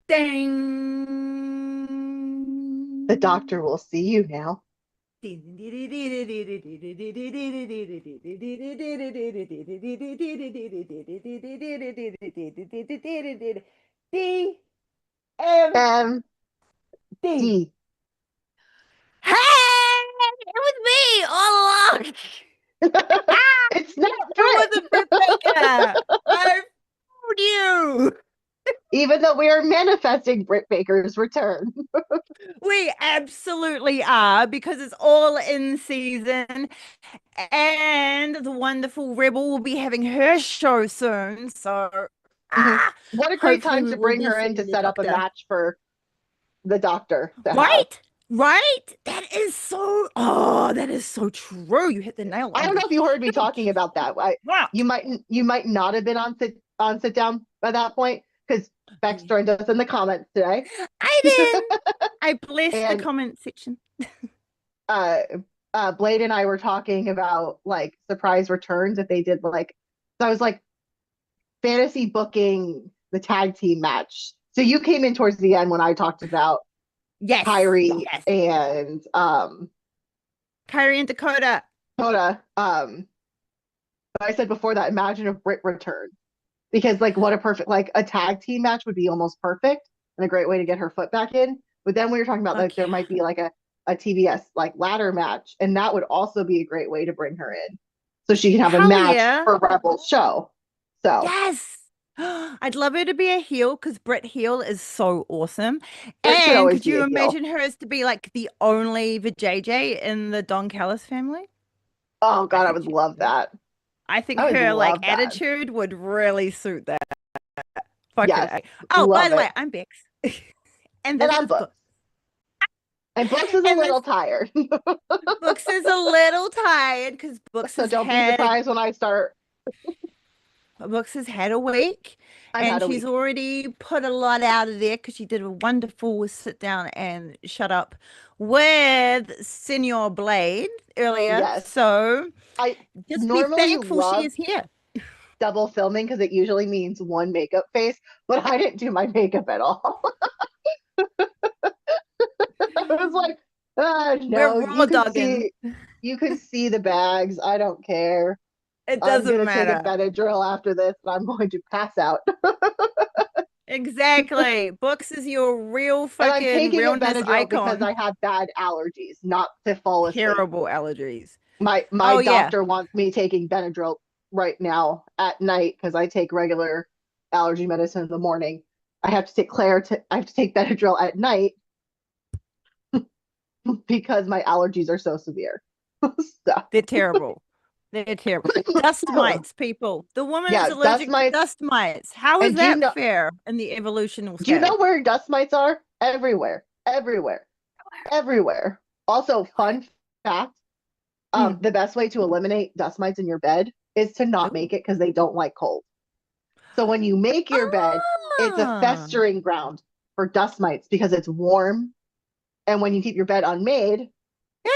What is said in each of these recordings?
The Ding. doctor will see you now. D M MD. D. Hey, it was me all along. It's not It was Brit. a Brit Baker. I fooled you. Even though we are manifesting Britt Baker's return. We absolutely are because it's all in season, and the wonderful Rebel will be having her show soon. So, Mhm. ah, What a great hopefully time we to will bring be her in to seeing the set up a Doctor. match for the doctor to have. Right? Right? That is so, oh, that is so true. You hit the nail I on don't the know if you heard me head. talking about that. Right. You might not have been on sit down by that point because Bex joined us in the comments today. I did. I blessed the And comment section. uh Blade and I were talking about like surprise returns if they did like so I was like fantasy booking the tag team match. So you came in towards the end when I talked about Yes. Kyrie Yes. and Kyrie and Dakota. Coda. But I said before that, imagine if Britt returned. Because like what a perfect like a tag team match would be almost perfect and a great way to get her foot back in. But then we were talking about like there Okay. might be like a TBS like ladder match, and that would also be a great way to bring her in, so she can have a Hell match yeah. for Rebel's show. So Yes. I'd love her to be a heel because Brett Heel is so awesome. Britt should And always could be you a heel. imagine her as to be like the only JJ in the Don Callis family? Oh I God, I think would she'd love do it. that. I think I would her like love that. attitude would really suit that. Fucking Yes, A. Oh, by love the way, it. I'm Bex. And And this I'm is Book. Books, and Books is a And little this tired, Books is a little tired because so don't be surprised when I start. Books has had a week I've and had a she's week. already put a lot out of there because she did a wonderful sit down and shut up with Senor Blade earlier. Yes, So I just be normally thankful she love is here. double filming because it usually means one makeup face, but I didn't do my makeup at all. I was like, We're no, raw dogging. you can see the bags. I don't care. It I'm doesn't gonna take a matter. Benadryl after this, and I'm going to pass out. Exactly. Books is your real And I'm fucking taking a realness Benadryl because icon. I have bad allergies, not to fall asleep. Terrible allergies. My Oh yeah. doctor wants me taking Benadryl right now at night because I take regular allergy medicine in the morning. I have to take Benadryl at night because my allergies are so severe. They're So terrible. They're terrible. Dust mites, people. The woman is yeah, dust allergic to mites. dust mites. How is And that fair in the evolutional do you know scale? where dust mites are? Everywhere, everywhere, everywhere. Also, fun fact: Mm. the best way to eliminate dust mites in your bed is to not Ooh. make it because they don't like cold. So when you make your bed, it's a Ah, festering ground for dust mites because it's warm. And when you keep your bed unmade, yeah.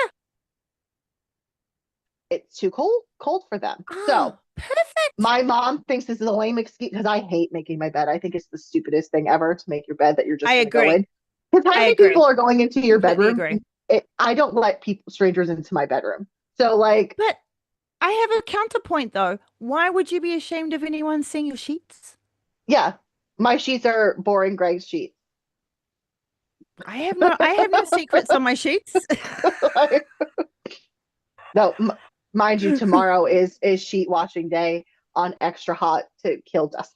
it's too cold for them. So Ah, perfect. my mom thinks this is a lame excuse because I hate making my bed. I think it's the stupidest thing ever to make your bed that you're I just going to go agree. in. Because how I many agree. people are going into your Completely bedroom? agree. I don't let people strangers into my bedroom. So like, But I have a counterpoint though. Why would you be ashamed of anyone seeing your sheets? yeah, my sheets are boring Greg's sheets. I have no secrets on my sheets. Like, no, mind you, tomorrow is sheet washing day on extra hot to kill dust.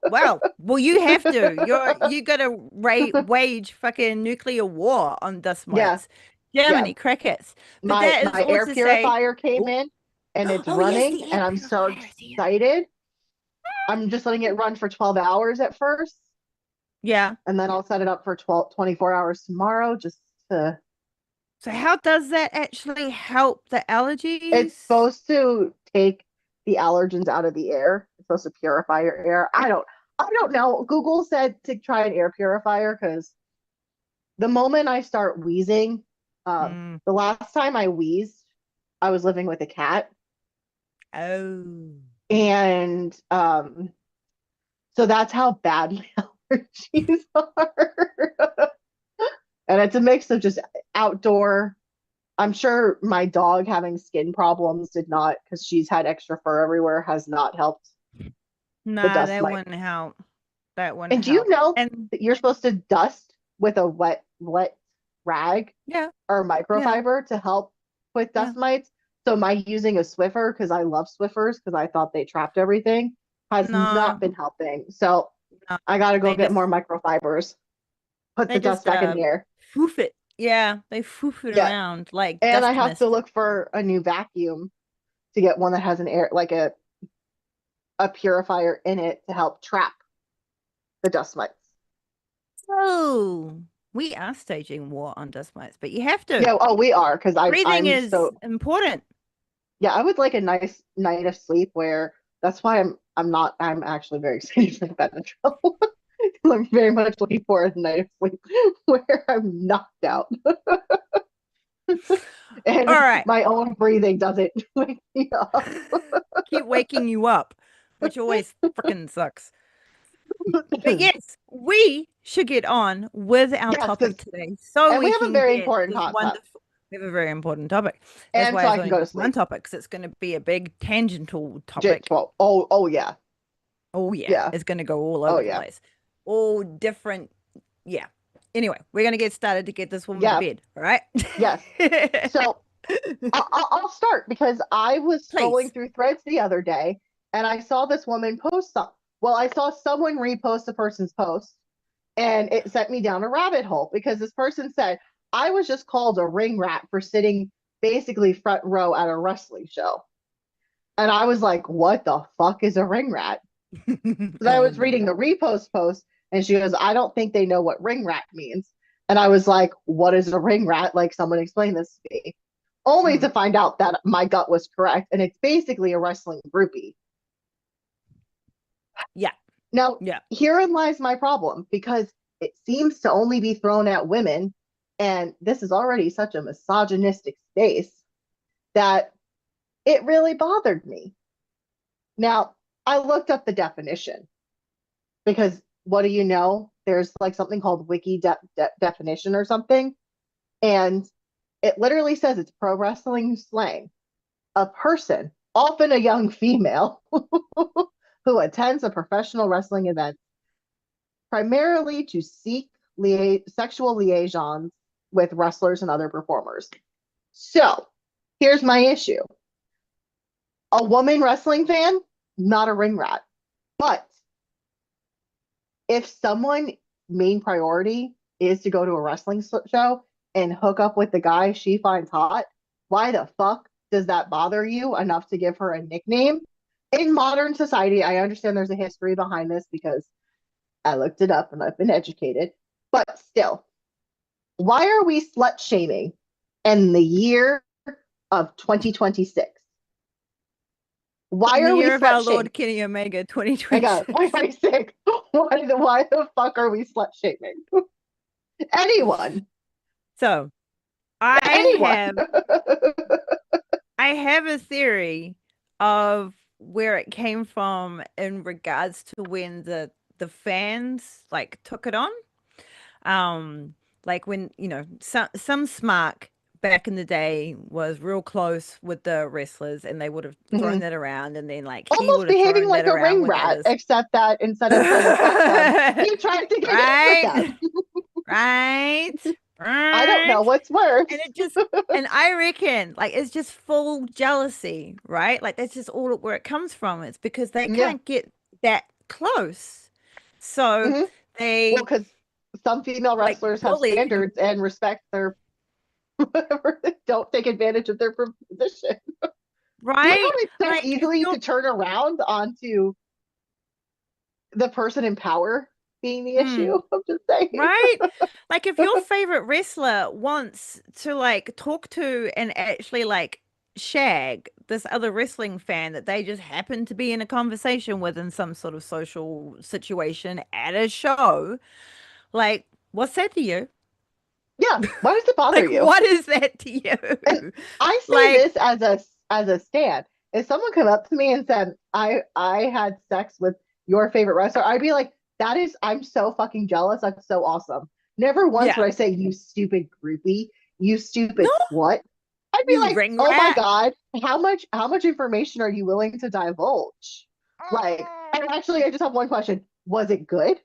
Well, you have to. You got to wage fucking nuclear war on dust Yeah, mites. yeah. Germany crickets. But that is My all air to say, purifier came oh, in and it's oh yes, running the air and I'm so purifier is here. excited. I'm just letting it run for 12 hours at first Yeah. and then I'll set it up for 24 hours tomorrow just to So how does that actually help the it's allergies? supposed to take the allergens out of the air. It's supposed to purify your air. I don't know. Google said to try an air purifier because the moment I start wheezing, Mm. the last time I wheezed, I was living with a cat. Oh. And so that's how badly. She's hard. And it's a mix of just outdoor. I'm sure my dog having skin problems did not, because she's had extra fur everywhere, has not helped the Nah, dust that mite. wouldn't help. That wouldn't And do you help. know And that you're supposed to dust with a wet rag yeah, or yeah, microfiber to help with yeah. dust mites? So my using a Swiffer, because I love Swiffers because I thought they trapped everything, has No, not been helping. So no. I gotta go They get just more microfibers, put they the dust just back in the air. foof it. Yeah, they foof it Yeah. around like And I dust have to mist. look for a new vacuum to get one that has an air, like a purifier in it to help trap the dust mites. So we are staging war on dust mites, but you have to. Yeah, oh, we are, because Breathing I'm is so important. yeah, I would like a nice night of sleep where that's why I'm actually very excited for the Benadryl. I'm very much looking forward to a night of sleep where I'm knocked out All and right. my own breathing doesn't wake me up. Keep waking you up, which always freaking sucks. But yes, we should get on with our Yes, topic because today so and we we have a can very get important this hot top, wonderful. We have a very important topic. That's and why so it's I can only go to just one sleep. topic, because it's going to be a big tangential topic. Well, oh yeah, Oh, yeah, yeah, it's going to go all oh over the yeah, place. All different. Yeah. Anyway, we're going to get started to get this woman to yeah, bed. All right. yes. So I'll start because I was scrolling Please. through threads the other day and I saw this woman post some. Well, I saw someone repost a person's post and it sent me down a rabbit hole because this person said, I was just called a ring rat for sitting basically front row at a wrestling show. And I was like, what the fuck is a ring rat? Because I Oh, was no. reading the repost post and she goes, I don't think they know what ring rat means. And I was like, what is a ring rat? Like, someone explain this to me. Only Mm. to find out that my gut was correct. And it's basically a wrestling groupie. Yeah. Now, Yeah. herein lies my problem because it seems to only be thrown at women. And this is already such a misogynistic space that it really bothered me. Now, I looked up the definition because what do you know? There's like something called definition or something. And it literally says it's pro wrestling slang. A person, often a young female, who attends a professional wrestling event primarily to seek sexual liaisons with wrestlers and other performers. So here's my issue: a woman wrestling fan, not a ring rat. But if someone main priority is to go to a wrestling show and hook up with the guy she finds hot, why the fuck does that bother you enough to give her a nickname? In modern society, I understand there's a history behind this because I looked it up and I've been educated, but still, why are we slut shaming in the year of 2026? Why In the are we year of slut our shaming? Lord Kenny Omega I got 2026. 2026. Why the fuck are we slut shaming? Anyone. So I Anyone. have I have a theory of where it came from in regards to when the fans like took it on. Like when, some smark back in the day was real close with the wrestlers and they would have thrown Mhm. that around, and then like he Almost would have behaving thrown like that a around ring with rat, others. except that instead of trying to fuck them, he tried to get in with Right? them. Right? I don't know Right? what's And worse. it just, and I reckon, like, it's just full jealousy, right? Like, that's just all where it comes from. It's because they Yeah. can't get that close. So Hmm. Well, they because some female like wrestlers have bully, standards and respect their don't take advantage of their position. Do you know right? it's so Like, if easily you you're could turn around onto the person in power being the mm, issue? I'm just saying. right? Like, if your favorite wrestler wants to like talk to and actually like shag this other wrestling fan that they just happen to be in a conversation with in some sort of social situation at a show, like, what's that to you? Yeah. Why does it bother Like, you? what is that to And you? I say Like, this as a stand. If someone come up to me and said, I had sex with your favorite wrestler, I'd be like, that is, I'm so fucking jealous. That's so awesome. Never once would Yeah. I say, you stupid groupie, you stupid No, slut. I'd be you like, ring oh my rat. God, how much information are you willing to divulge? Like, and actually, I just have one question. Was it good?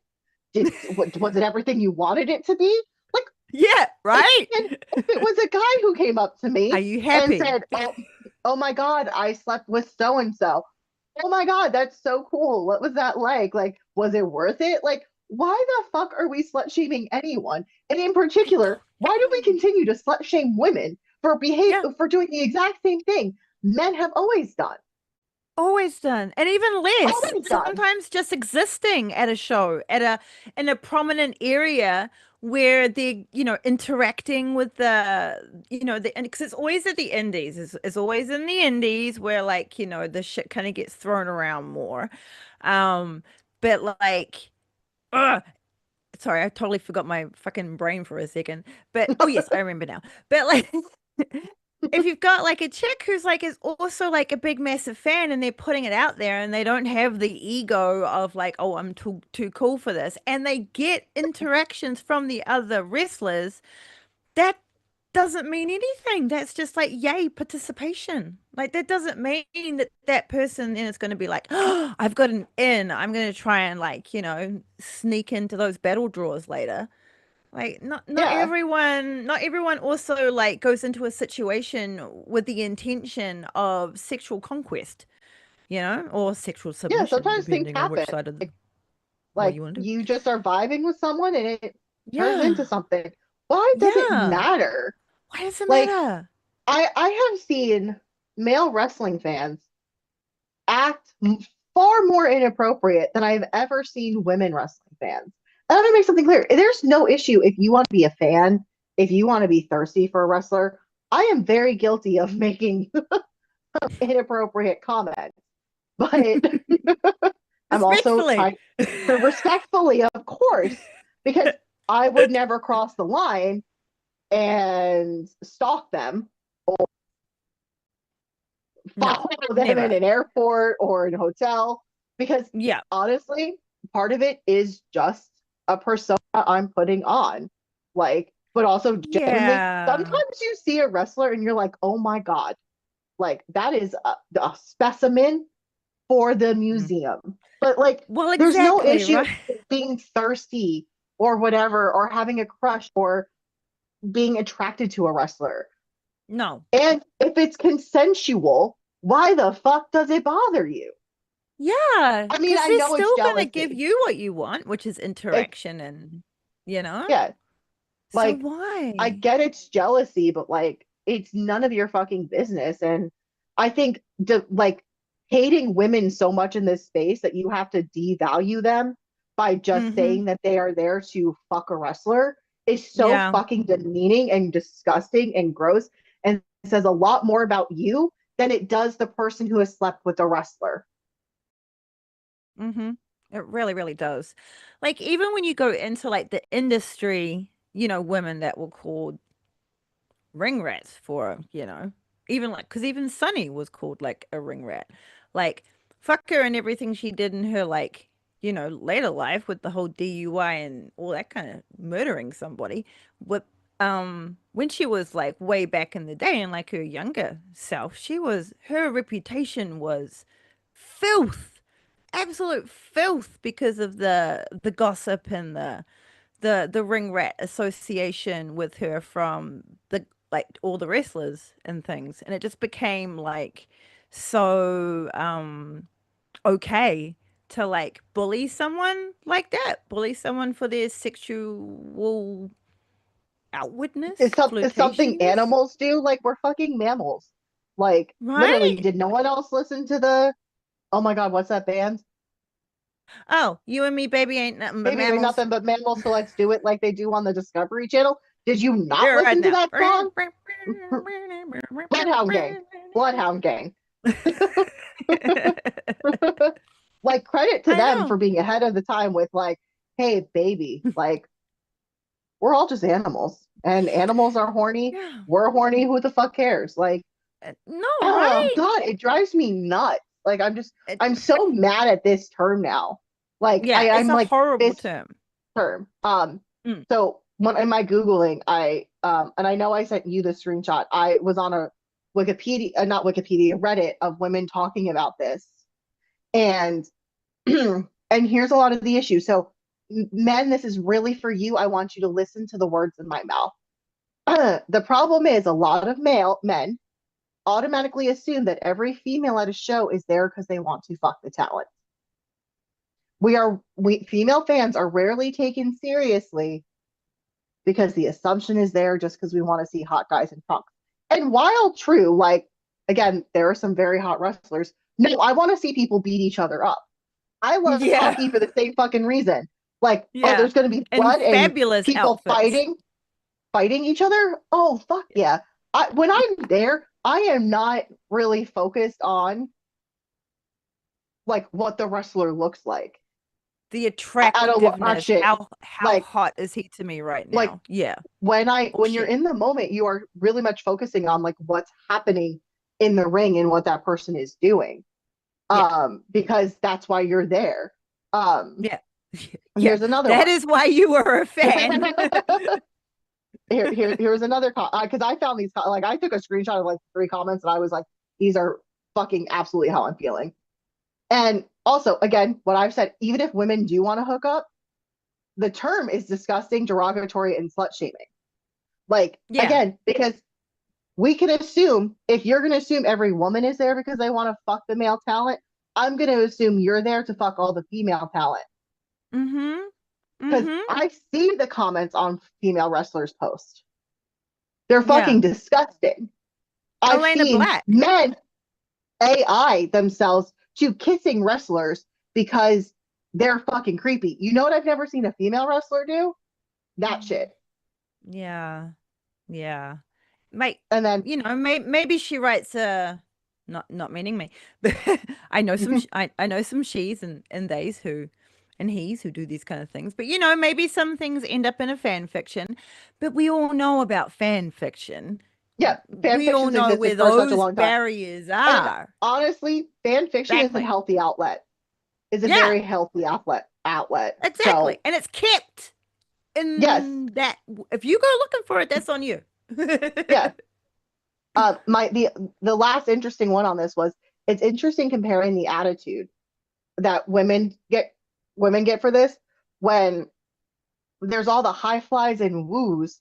Was it everything you wanted it to be? Like, Yeah, if, right? and if it was a guy who came up to Are me you and happy? said, oh my God, I slept with so and so. Oh my God, that's so cool. What was that like? Like, was it worth it? Like, why the fuck are we slut shaming anyone? And in I particular, why do we don't know. continue to slut shame women Yeah. for doing the exact same thing men have always done? Always done. And even less. Always done. Sometimes just existing at a show, at a in a prominent area where they're, interacting with the and because it's always at the indies. It's always in the indies where like, the shit kind of gets thrown around more. Um, but like, ugh, sorry, I totally forgot my fucking brain for a second. But oh yes, I remember now. But like if you've got like a chick who's like is also like a big massive fan and they're putting it out there and they don't have the ego of like, oh, I'm too cool for this, and they get interactions from the other wrestlers, that doesn't mean anything. That's just like yay participation. Like that doesn't mean that that person then is going to be like, oh, I've got an in. I'm going to try and like, sneak into those battle draws later. Like Yeah. not everyone also like goes into a situation with the intention of sexual conquest, or sexual Yeah. submission, Sometimes things depending on which happen. side of the what Like you want to do. you just are vibing with someone and it turns into Yeah. something. Why does it Yeah. matter? Why does it Like matter? I have seen male wrestling fans act far more inappropriate than I've ever seen women wrestling fans. And let me make something clear. There's no issue if you want to be a fan, if you want to be thirsty for a wrestler. I am very guilty of making inappropriate comments, but I'm also Respectfully. trying to respectfully, of course, because I would never cross the line and stalk them, No, follow them in never. an airport or in a hotel, because Yeah. honestly, part of it is just a persona I'm putting on. Like, but also genuinely, Yeah. sometimes you see a wrestler and you're like, oh my God, like that is a specimen for the Mm. museum. But like, Well, there's no exactly, issue right? being thirsty or whatever, or having a crush or being attracted to a wrestler. No. And if it's consensual, why the fuck does it bother you? Yeah, I mean, because I they're know it's still gonna give jealousy. you what you want, which is It, interaction and, you know? yeah, So like I why? get it's jealousy, but like it's none of your fucking business. And I think like hating women so much in this space that you have to devalue them by just Mm-hmm. saying that they are there to fuck a wrestler is so Yeah. fucking demeaning and disgusting and gross, and says a lot more about you than it does the person who has slept with a wrestler. Mm-hmm. It really, really does. Like even when you go into like the industry, women that were called ring rats for, even like, because even Sunny was called like a ring rat. Like, fuck her and everything she did in her, like, later life with the whole DUI and all that kind of murdering somebody. With, when she was like way back in the day and like her younger self, her reputation was filth, absolute filth because of the gossip and the ring rat association with her from the like all the wrestlers and things, and it just became like so okay to like bully someone like that, bully someone for their sexual outwardness, It's something flirtatiousness, animals do. Like we're fucking mammals. Like literally, right? did no one else listen to the? Oh my God, what's that band? Oh, you and me, baby, ain't nothing but Maybe mammals. nothing but mammals. So let's do it like they do on the Discovery Channel. Did you not They're right listen to now. that song? Bloodhound Gang. Bloodhound Gang. Like credit to I them for know. being ahead of the time with like, hey baby, like we're all just animals and animals are horny. Yeah. We're horny. Who the fuck cares? Like, No, oh right? God, it drives me nuts. Like It, I'm so mad at this term now. Like Yeah, it's I'm a like horrible this term. term. Mm. So when in my Googling, and I know I sent you the screenshot. I was on a Wikipedia, not Wikipedia, Reddit of women talking about this. And and here's a lot of the issue. So men, this is really for you. I want you to listen to the words in my mouth. The problem is a lot of male men automatically assume that every female at a show is there because they want to fuck the talent. We female fans are rarely taken seriously because the assumption is there just because we want to see hot guys in trunks. And while true, like again, there are some very hot wrestlers. No, I want to see people beat each other up. I love Yeah. hockey for the same fucking reason. Like, oh, Yeah. there's going to be And blood and fabulous people outfits. fighting each other. Oh, fuck Yeah. yeah. When I'm there, I am not really focused on like what the wrestler looks like. The I don't watch attractiveness. it How like hot is he to me right like now? Yeah. when you're Bullshit. in the moment, you are really much focusing on like what's happening in the ring and what that person is doing. Yeah. Because that's why you're there. Um, Yeah. and Yeah. here's another That one. is why you were a fan. Here's another because I found these like I took a screenshot of like three comments and I was like, these are fucking absolutely how I'm feeling. And also, again, what I've said, even if women do want to hook up, the term is disgusting, derogatory, and slut shaming. Like Yeah. again, because we can assume if you're going to assume every woman is there because they want to fuck the male talent, I'm going to assume you're there to fuck all the female talent. Mm-hmm. Because Mm-hmm. I see the comments on female wrestlers' posts. They're Yeah. fucking disgusting. I've Elena seen Black. men AI themselves to kissing wrestlers because they're fucking creepy. You know what I've never seen a female wrestler do? That Mm. shit. Yeah. Yeah. Mate, And then, maybe she writes not meaning me, but I know I know some she's and theys who and he's who do these kind of things. But maybe some things end up in a fan fiction, but we all know about fan fiction. yeah, fan We all fiction's know where existed for such a those long time. barriers And are. honestly, fan fiction is a Exactly. healthy outlet. Is a Yeah, very healthy outlet. exactly. So And it's kept yes, in that if you go looking for it, that's on you. yeah. My the last interesting one on this was it's interesting comparing the attitude that women get for this when there's all the high flies and woos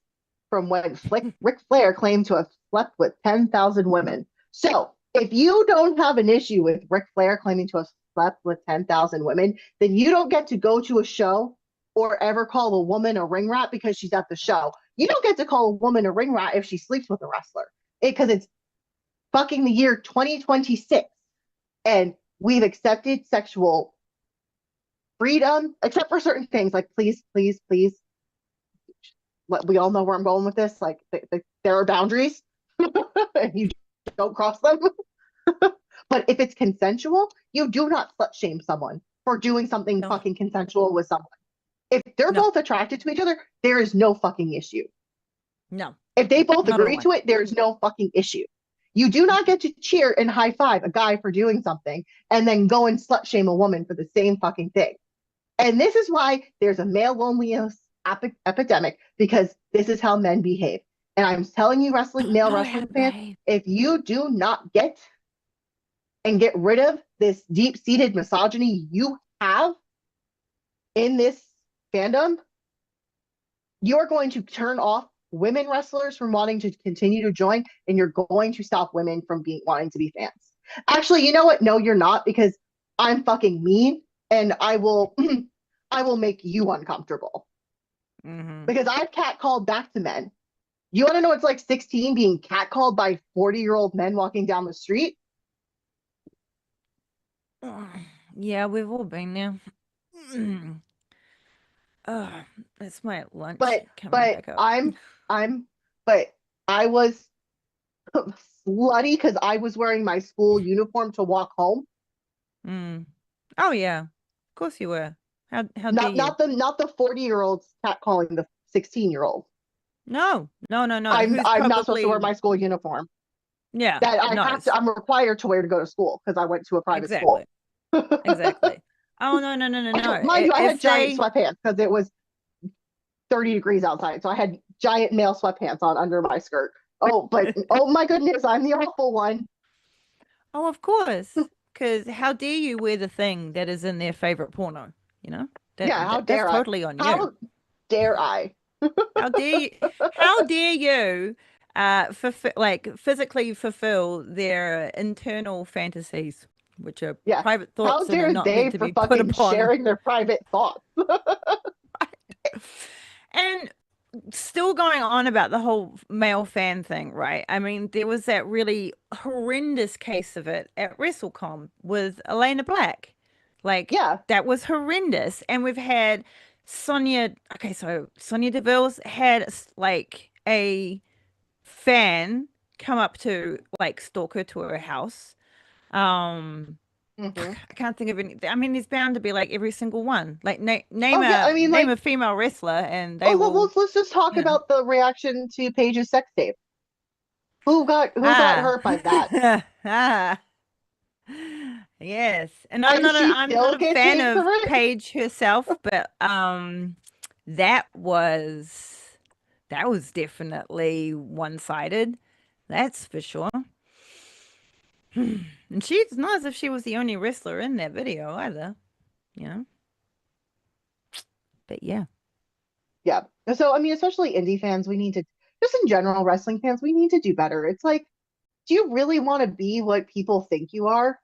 from when Ric Flair claimed to have slept with 10,000 women. So if you don't have an issue with Ric Flair claiming to have slept with 10,000 women, then you don't get to go to a show or ever call a woman a ring rat because she's at the show. You don't get to call a woman a ring rat if she sleeps with a wrestler because it's fucking the year 2026 and we've accepted sexual freedom except for certain things like please we all know where I'm going with this. Like there are boundaries, and you don't cross them. But if it's consensual, you do not slut shame someone for doing something No, fucking consensual with someone. If they're no, both attracted to each other, there is no fucking issue. no, If they both not at agree all. to it, there is no fucking issue. You do not get to cheer and high five a guy for doing something and then go and slut shame a woman for the same fucking thing. And this is why there's a male loneliness epidemic because this is how men behave. And I'm telling you, Don't male know how wrestling to fans, behave. if you do not get rid of this deep seated misogyny you have in this fandom, you're going to turn off women wrestlers from wanting to continue to join, and you're going to stop women from being wanting to be fans. Actually, you know what? No, you're not because I'm fucking mean and I will I will make you uncomfortable Hmm. because I've catcalled back to men. You want to know it's like 16 being catcalled by 40-year-old men walking down the street? Yeah, we've all been there. Oh, that's my lunch But coming but back up. I'm but I was slutty because I was wearing my school uniform to walk home. Mm. Oh yeah, of course you were. How dare Not you? not the 40-year-olds catcalling the 16-year-old. No, no, no, no. Who's I'm not supposed to wear probably my school uniform yeah, that no, I'm required to wear to go to school because I went to a private school. exactly. Exactly. Oh no, no, no, no, no. Mind you, I had If giant they sweatpants because it was 30 degrees outside. So I had giant male sweatpants on under my skirt. Oh, but oh my goodness, I'm the awful one. Oh, of course. Because how dare you wear the thing that is in their favorite porno? You know? Yeah, how That's dare I? totally on you. How dare I? How dare you how dare you like physically fulfill their internal fantasies, which are Yeah. private How thoughts and are dare not meant they to for be put fucking upon. sharing their private thoughts? And still going on about the whole male fan thing, right? I mean, there was that really horrendous case of it at WrestleCon with Elena Black. Like, Yeah. that was horrendous. And we've had okay, so Sonia Deville's had like a fan come up to like stalk her to her house. Um, Hmm. I can't think of any. I mean, there's bound to be like every single one. Like Oh yeah. I mean, name like, a female wrestler, and they oh, will, let's just talk you know. about the reaction to Paige's sex tape. Who got Ah, hurt by that? ah, yes. And And she I'm not still a gets fan hate for of it. Paige herself, but that was that was definitely one-sided. That's for sure. And she's not as if she was the only wrestler in that video either, you know. But yeah. Yeah. So I mean, especially indie fans, we need to just in general, wrestling fans, we need to do better. It's like, do you really want to be what people think you are?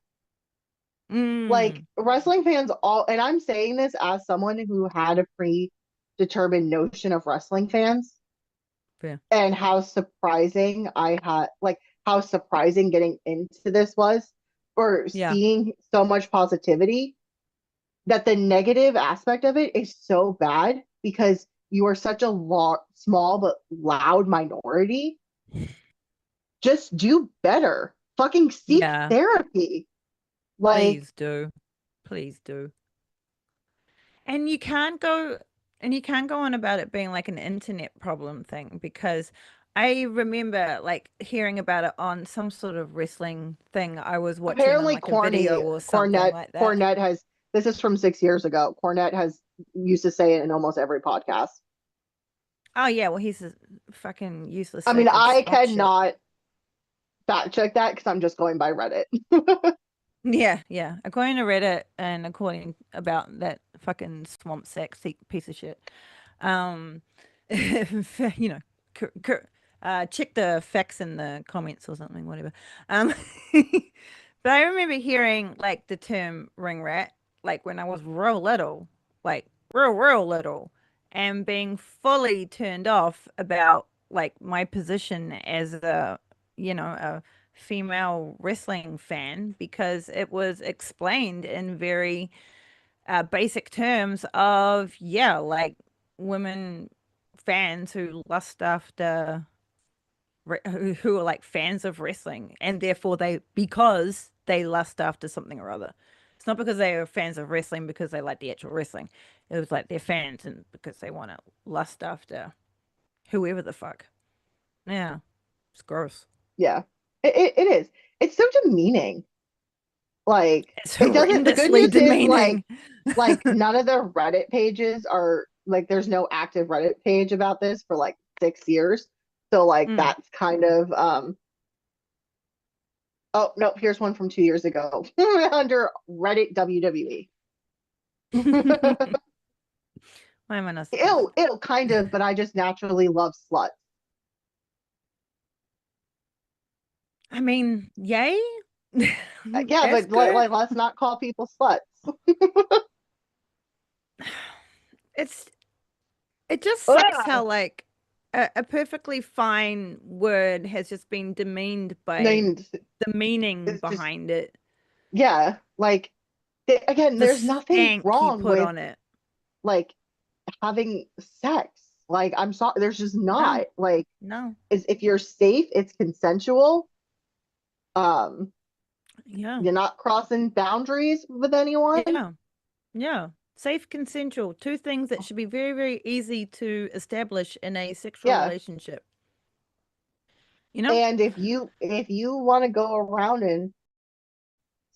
Like Mm, wrestling fans all, and I'm saying this as someone who had a predetermined notion of wrestling fans yeah. and how surprising I had, like how surprising getting into this was, or Yeah. seeing so much positivity, that the negative aspect of it is so bad because you are such a small but loud minority. Just do better. Fucking seek Yeah. therapy. Like, Please do. Please do. And you can't go and you can't go on about it being like an internet problem thing because I remember like hearing about it on some sort of wrestling thing I was watching on apparently, like a video or something like that. Cornette has, this is from 6 years ago. Cornette has used to say it in almost every podcast. Oh yeah, well he's a fucking useless I mean, sack of I slot shit. cannot fact check that because I'm just going by Reddit. Yeah, yeah. According to Reddit and according about that fucking swamp sack piece of shit. Um, you know, check the facts in the comments or something, whatever. Um, but I remember hearing like the term ring rat, like when I was real little, like real little, and being fully turned off about like my position as a female wrestling fan because it was explained in very basic terms of yeah, like women fans who lust after who are like fans of wrestling and therefore they because they lust after something or other. It's not because they are fans of wrestling because they like the actual wrestling. It was like they're fans and because they want to lust after whoever the fuck. Yeah, it's gross. Yeah, it is. It's so demeaning. Like, It's it doesn't, the good horrendously news is demeaning. like none of the Reddit pages are like, there's no active Reddit page about this for like 6 years. So like Mm. that's kind of oh no, here's one from 2 years ago under Reddit WWE. Why am I not surprised? It'll kind of, but I just naturally love sluts. I mean, yay. Yeah, That's but good. let's not call people sluts. It's it just sucks Ah! how like a perfectly fine word has just been demeaned by Named, the meaning it's just, behind it. yeah, like again, The there's nothing stank you wrong put with on it. like having sex. Like, I'm sorry, there's just No, not. Like, no. is if you're safe, it's consensual. Um, Yeah. you're not crossing boundaries with anyone. Yeah. Yeah. Safe, consensual. Two things that should be very, very easy to establish in a sexual Yeah. relationship. You know? And if you want to go around and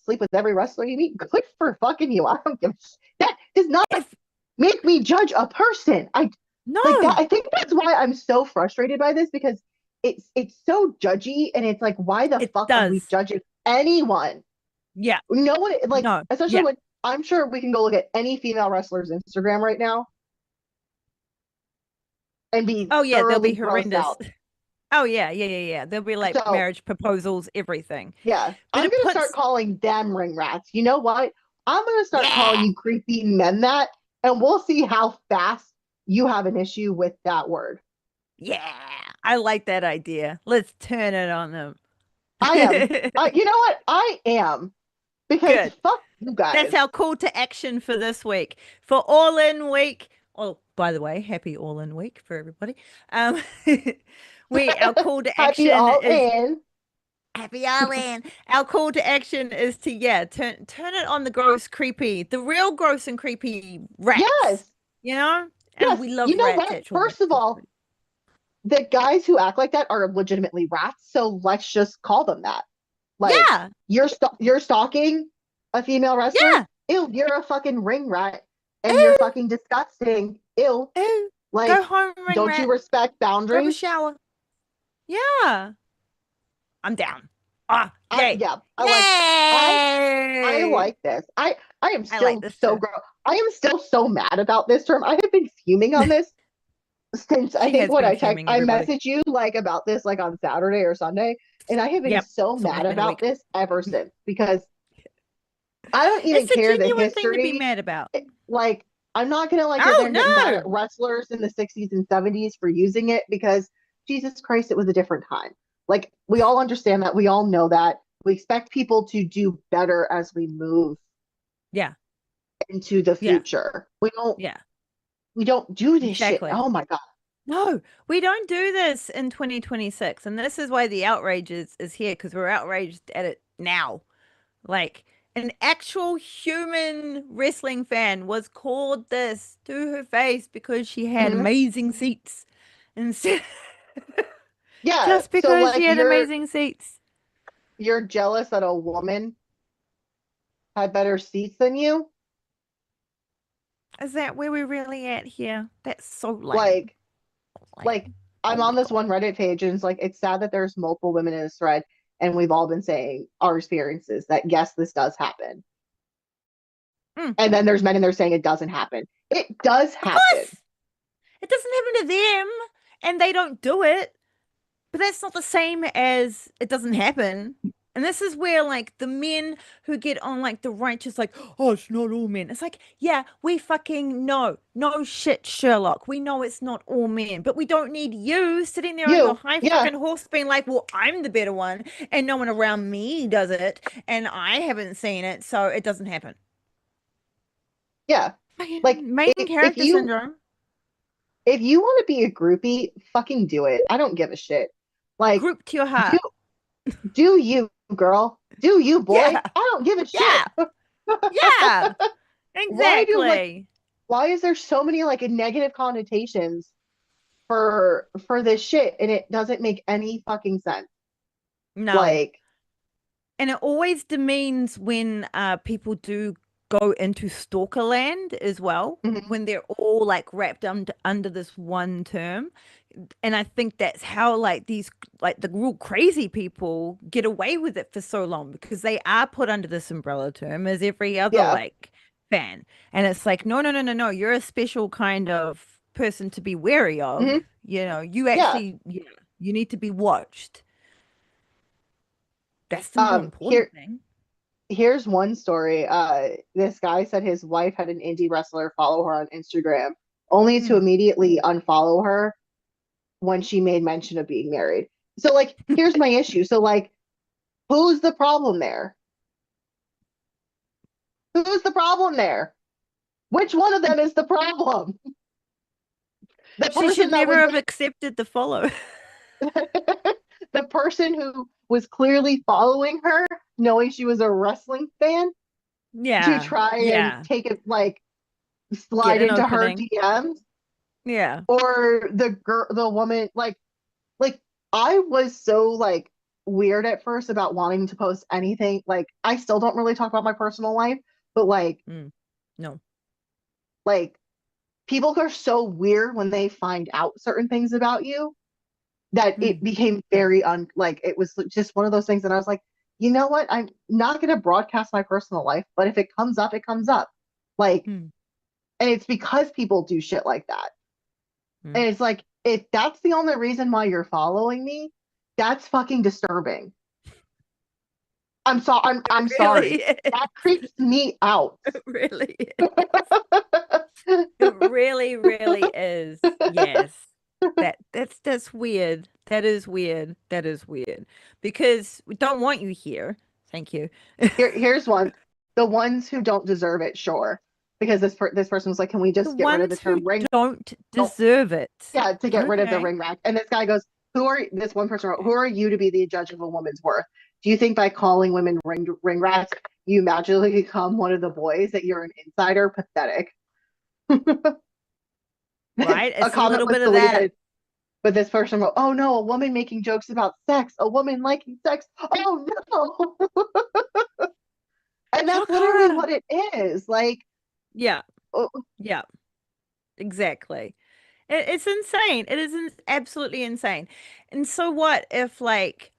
sleep with every wrestler you meet. Good for fucking you. I don't give a that does not If make me judge a person. I like that. no, I think that's why I'm so frustrated by this because it's so judgy and it's like, why the it fuck are we does. judging anyone? Yeah. No one like, No. especially Yeah. when I'm sure we can go look at any female wrestler's Instagram right now and be Oh yeah, they'll be thoroughly grossed horrendous. out. Oh yeah, yeah, yeah, yeah. They'll be like So marriage proposals, everything. yeah, But I'm it gonna start puts calling them ring rats. You know what? I'm gonna start calling yeah, you creepy men that, and we'll see how fast you have an issue with that word. yeah. I like that idea. Let's turn it on them. I am. You know what? I am because Good. fuck you That's guys. our call to action for this week. For All In Week. Oh, by the way, happy All In Week for everybody. Um, we our call to Happy action all is in. happy All In. Our call to action is to yeah, turn it on the gross, creepy, the real gross and creepy rats. Yes, You know, and yes. we love You know rats. what? Actual First rats of are all, pretty. the guys who act like that are legitimately rats. So let's just call them that. Like Yeah, you're stalking a female wrestler. yeah. Ew, you're a fucking ring rat, and you're Ew, fucking disgusting. Ew, ew. Go like home, ring don't you rat. respect Grab a boundaries? shower. Yeah. I'm down. Ah, yay. Yeah, I I Yay. like this. I am I like still this so too. gross. I am still so mad about this term. I have been fuming on this since I She think has what been I text fuming, I everybody. messaged you like about this like on Saturday or Sunday, and I have been Yep. so It's almost mad been a about week. this ever since because I don't even It's a care the genuine thing to be history. mad about. Like I'm not gonna like sit there Oh, and get mad at no. wrestlers in the 60s and 70s for using it because Jesus Christ, it was a different time. Like we all understand that, we all know that. We expect people to do better as we move Yeah. into the Yeah. future. Yeah. We don't do this shit. Exactly. Oh my God. No, we don't do this in 2026. And this is why the outrage is here because we're outraged at it now. Like an actual human wrestling fan was called this to her face because she had Mhm. amazing seats. Instead, Yeah. just So because she like had amazing seats. you're jealous that a woman had better seats than you. Is that where we're really at here? That's so lame. Like like Lame. Oh I'm my on this God. one Reddit page and it's like it's sad that there's multiple women in this thread and we've all been saying our experiences that yes, this does happen. Mm, And then there's men in there saying it doesn't happen. It does of happen. course, it doesn't happen to them and they don't do it. But that's not the same as it doesn't happen. And this is where like the men who get on like the righteous like, oh, it's not all men. It's like, yeah, we fucking know. No shit, Sherlock. We know it's not all men, but we don't need you sitting there on your You, high yeah, fucking horse being like, well, I'm the better one and no one around me does it and I haven't seen it, so it doesn't happen. yeah. Like Fucking main if character you syndrome. if you want to be a groupie, fucking do it. I don't give a shit. Like Group to your do heart. do you, girl. Do you, boy. Yeah. I don't give a Yeah. shit. Yeah. Why do like Exactly. why is there so many like negative connotations for this shit and it doesn't make any fucking sense. No. Like, And it always demeans when people do go into stalker land as well, mhm, when they're all like wrapped under this one term. And I think that's how like these like the real crazy people get away with it for so long because they are put under this umbrella term as every other yeah. like fan. And it's like, no, no, no, no, no, you're a special kind of person to be wary of. Mhm, You know, you yeah. actually, yeah, you need to be watched. That's the more important Here thing. here's one story. This guy said his wife had an indie wrestler follow her on Instagram, only to Mm. immediately unfollow her when she made mention of being married. So like, here's my issue. So like, who's the problem there? Who's the problem there? Which one of them is the problem? The She should person that never was have accepted the follow. the person who was clearly following her, knowing she was a wrestling fan, to Yeah. try and Yeah. take it like Get slide an into her opening. DMs, Yeah. or the girl, the woman, like I was so like weird at first about wanting to post anything. Like I still don't really talk about my personal life, but Mm. No. like people are so weird when they find out certain things about you that it Mm. became very like it was just one of those things that I was like, you know what? I'm not going to broadcast my personal life, but if it comes up, it comes up. Like, Mm. and it's because people do shit like that. And Mm. it's like, if that's the only reason why you're following me, that's fucking disturbing. It I'm really sorry. is. That creeps me out. It really is. It really, really is. Yes. That's weird. That is weird. That is weird. Because we don't want you here. Thank you. Here's one. The ones who don't deserve it, sure. Because this person was like, can we The just get rid of the ones term who ring? don't Don't deserve it. Yeah, to get rid of the Okay. ring rack. And this guy goes, this one person wrote, who Okay. are you to be the judge of a woman's worth? Do you think by calling women ring rats, you magically become one of the boys, that you're an insider? Pathetic. Right? A It's a comment little was bit of that. deleted, but this person wrote, oh no, a woman making jokes about sex, a woman liking sex. Oh no. And that's literally Shocker. what it is. Like, Yeah. oh, Yeah. Exactly. It's insane. It is absolutely insane. And so what if like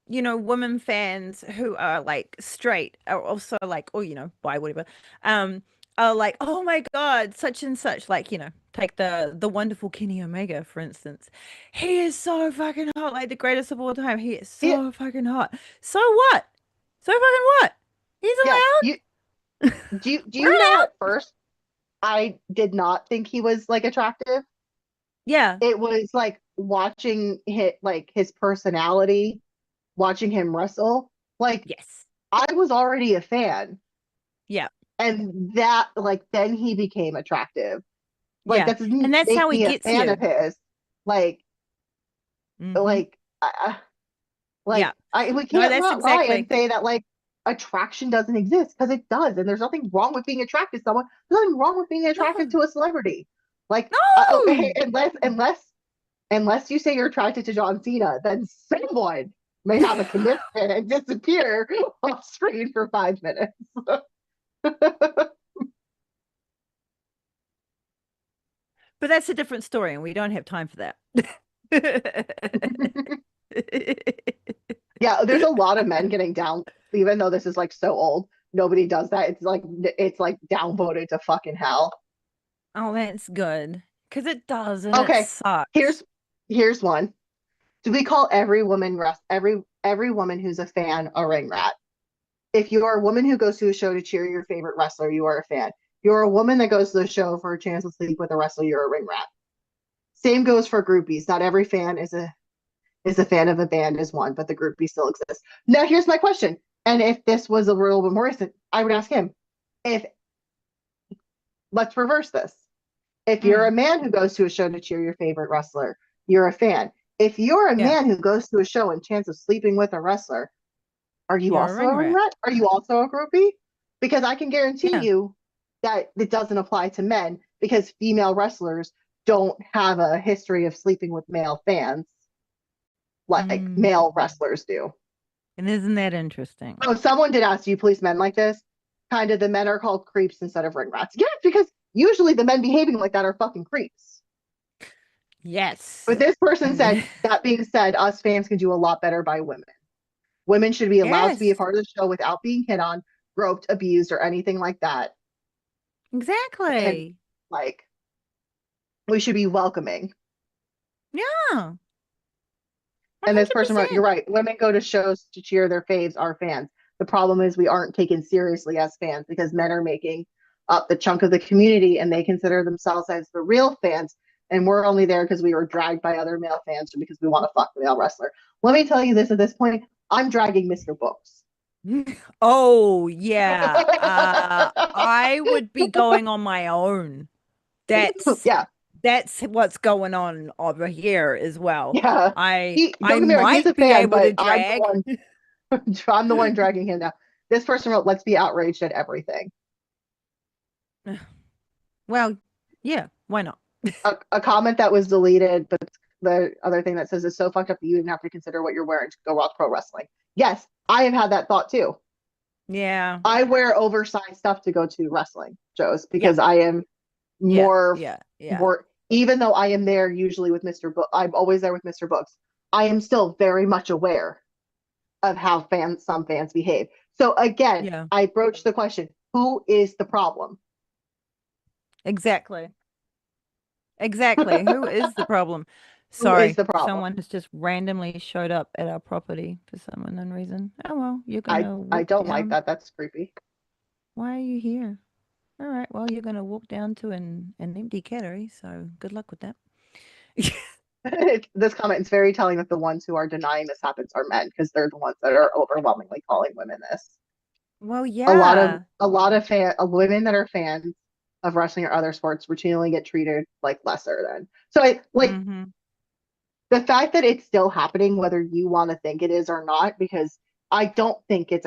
women fans who are like straight are also like, or bi, whatever, um, are like, oh my God, such and such, like, take the wonderful Kenny Omega, for instance. He is so fucking hot, like the greatest of all time. He is yeah, so fucking hot. So what? So fucking what? He's yeah. allowed. Do We're you know allowed. at first I did not think he was like attractive? Yeah. It was like watching his personality, watching him wrestle. Like Yes. I was already a fan, Yeah. and that like then he became attractive. Like Yeah. that doesn't And that's make how he me a gets fan of you. his. Like Mm-hmm. like I, Yeah. I we No, can't that's not lie and exactly. say that like attraction doesn't exist, because it does, and there's nothing wrong with being attracted to someone. There's nothing wrong with being attracted No. to a celebrity. Like No. unless you say you're attracted to John Cena, then someone may have a condition and disappear off screen for 5 minutes. But that's a different story, and we don't have time for that. Yeah, there's a lot of men getting down, even though this is like so old. Nobody does that. It's like downvoted to fucking hell. Oh, that's good. Because it does, and it Okay, sucks. here's here's one. Do we call every woman who's a fan a ring rat? If you are a woman who goes to a show to cheer your favorite wrestler, you are a fan. You're a woman that goes to the show for a chance to sleep with a wrestler, you're a ring rat. Same goes for groupies. Not every fan is a fan of a band as one, but the groupie still exists. Now here's my question. And if this was a real bit more recent, I would ask him, if let's reverse this. If you're a Mm, man who goes to a show to cheer your favorite wrestler, you're a fan. If you're a yeah, man who goes to a show and chance of sleeping with a wrestler, are you you're a also ring a ring rat. rat? Are you also a groupie? Because I can guarantee Yeah. you that it doesn't apply to men, because female wrestlers don't have a history of sleeping with male fans like Mm. male wrestlers do. And isn't that interesting? Oh, someone did ask, do you police men like this? Kind of, the men are called creeps instead of ring rats. Yes, because usually the men behaving like that are fucking creeps. But Yes. this person And said, that being said, us fans can do a lot better by women. Women should be allowed to be a yes, part of the show without being hit on, groped, abused, or anything like that. And exactly. like, we should be welcoming. Yeah, And this person wrote, you're 100%. right. Women go to shows to cheer their faves, our fans. The problem is we aren't taken seriously as fans, because men are making up the chunk of the community and they consider themselves as the real fans. And we're only there because we were dragged by other male fans or because we want to fuck the male wrestler. Let me tell you this, at this point, I'm dragging Mr. Books. Oh, yeah. I would be going on my own. That's Yeah, that's what's going on over here as well. yeah. He I don't get me wrong, he's a might be fan, able but to drag. I'm the one dragging him down. This person wrote, let's be outraged at everything. Well, yeah, why not? A comment that was deleted, but the other thing that says it's so fucked up that you even have to consider what you're wearing to go watch pro wrestling. Yes, I have had that thought too. Yeah. I wear oversized stuff to go to wrestling shows Yeah. because I am Yeah. more Yeah. Yeah. more even though I am there usually with Mr. Book, I'm always there with Mr. Books. I am still very much aware of how some fans behave. So again, Yeah. I broach the question, who is the problem? Exactly. Exactly. Who is the problem? Who is Sorry, the problem? someone has just randomly showed up at our property for some unknown reason. Oh well, you're gonna I walk don't like down. that. That's creepy. Why are you here? All right, well, you're gonna walk down to an empty cattery, so good luck with that. This comment is very telling that the ones who are denying this happens are men because they're the ones that are overwhelmingly calling women this. Well, A lot of yeah. women that are fans of wrestling or other sports routinely get treated like lesser than. So I like Mm-hmm. the fact that it's still happening, whether you want to think it is or not, because I don't think it's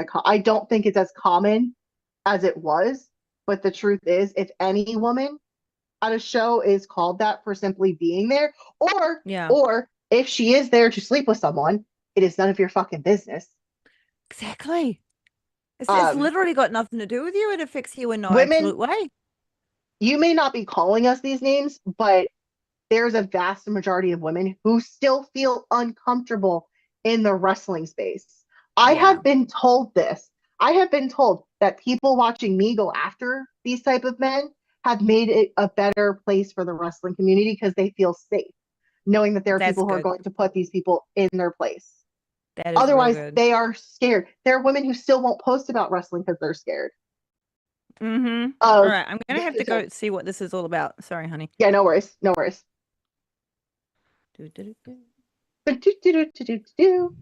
as common as it was. But the truth is, if any woman at a show is called that for simply being there, or Yeah. or if she is there to sleep with someone, it is none of your fucking business. Exactly. It's Um, literally got nothing to do with you. It affects you in no women, absolute way. you may not be calling us these names, but there's a vast majority of women who still feel uncomfortable in the wrestling space. I Yeah, have been told this. I have been told that people watching me go after these type of men have made it a better place for the wrestling community because they feel safe, knowing that there are that's people who are good. going to put these people in their place. That is real Otherwise, good. they are scared. There are women who still won't post about wrestling because they're scared Mm-hmm. All of right, I'm gonna being have to attacked. go see what this is all about. Sorry, honey. Yeah, no worries, no worries. Do. But do do do do do do.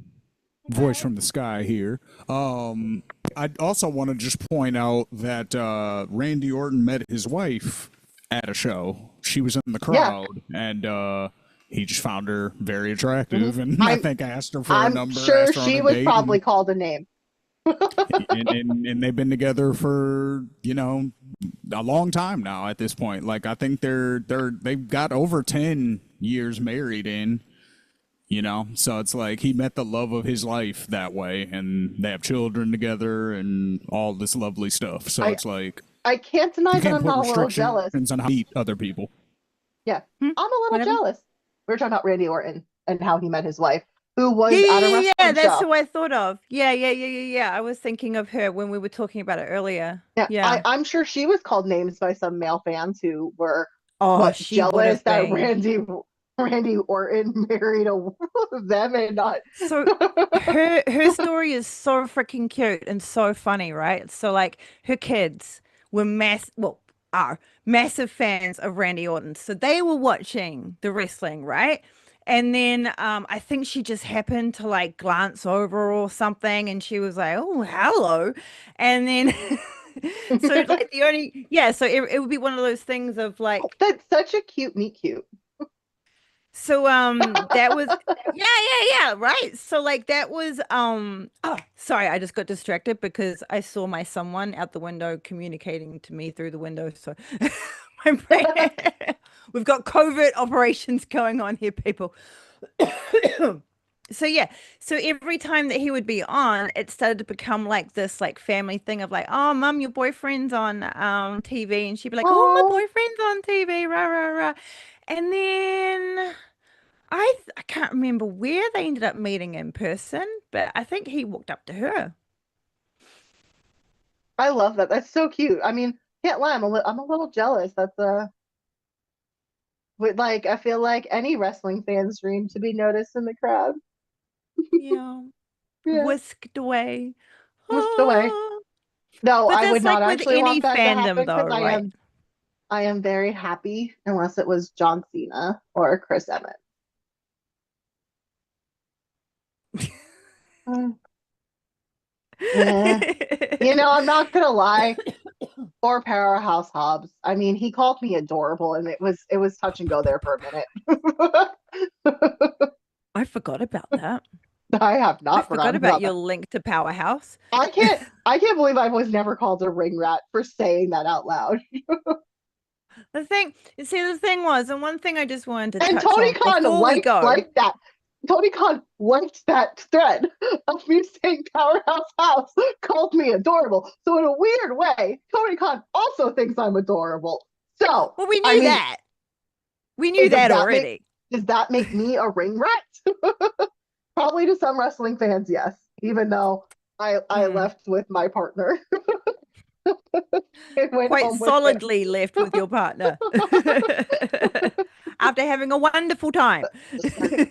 Voice from the sky here. I also want to just point out that Randy Orton met his wife at a show. She was in the Yeah, crowd, and he just found her very attractive. And I I'm think asked her for a I'm number, sure asked her on she a was date, probably called a name. and they've been together for a long time now. At this point, like I think they've got over 10 years married in. So it's like he met the love of his life that way, and they have children together and all this lovely stuff. So I it's like I can't deny you that can't I'm put not a little jealous. restrictions on how to meet other people. Yeah, Hmm? I'm a little What happened? jealous. We were talking about Randy Orton and how he met his wife, who Yeah, was yeah, at a yeah, yeah. Yeah, wrestling that's show. who I thought of. Yeah, yeah, yeah, yeah, yeah. I was thinking of her when we were talking about it earlier. Yeah, Yeah. I'm sure she was called names by some male fans who were Oh, what she would jealous have that been. Randy Orton married a them and not. So her story is so freaking cute and so funny, right? So like her kids were are massive fans of Randy Orton. So they were watching the wrestling, right? And then I think she just happened to like glance over or something and she was like, "Oh, hello." And then so like the only yeah, so it would be one of those things of like That's such a cute meet cute. so that was yeah, yeah, yeah, right. So like that was oh sorry, I just got distracted because I saw my someone out the window communicating to me through the window. So my brain we've got covert operations going on here, people. So yeah, so every time that he would be on, it started to become like this like family thing of like, oh mum, your boyfriend's on TV, and she'd be like, oh my Oh, boyfriend's on TV, rah rah rah. And then I can't remember where they ended up meeting in person, but I think he walked up to her. I love that. That's so cute. I mean, can't lie. I'm a little jealous. That's with like I feel like any wrestling fan's dream to be noticed in the crowd. Yeah, Yeah, whisked away. whisked away. Ah. No, But I that's would not like with actually any want that to fandom happen though, because right? I am very happy unless it was John Cena or Chris Emmett. Mm, yeah. You know, I'm not gonna lie. Poor Powerhouse Hobbs. I mean, he called me adorable, and it was touch and go there for a minute. I forgot about that. I have I not forgot forgotten about about your that. link to Powerhouse. I can't believe I was never called a ring rat for saying that out loud. the thing was, and one thing I just wanted to And touch Tony on Khan before we go. liked that. Tony Khan liked that thread of me saying Powerhouse House called me adorable. So in a weird way, Tony Khan also thinks I'm adorable. So Well, we I knew mean, that. We knew does that that make already. me a ring rat? Probably to some wrestling fans, yes. Even though I Mm. left with my partner and went Quite home with him. solidly left with your partner after having a wonderful time.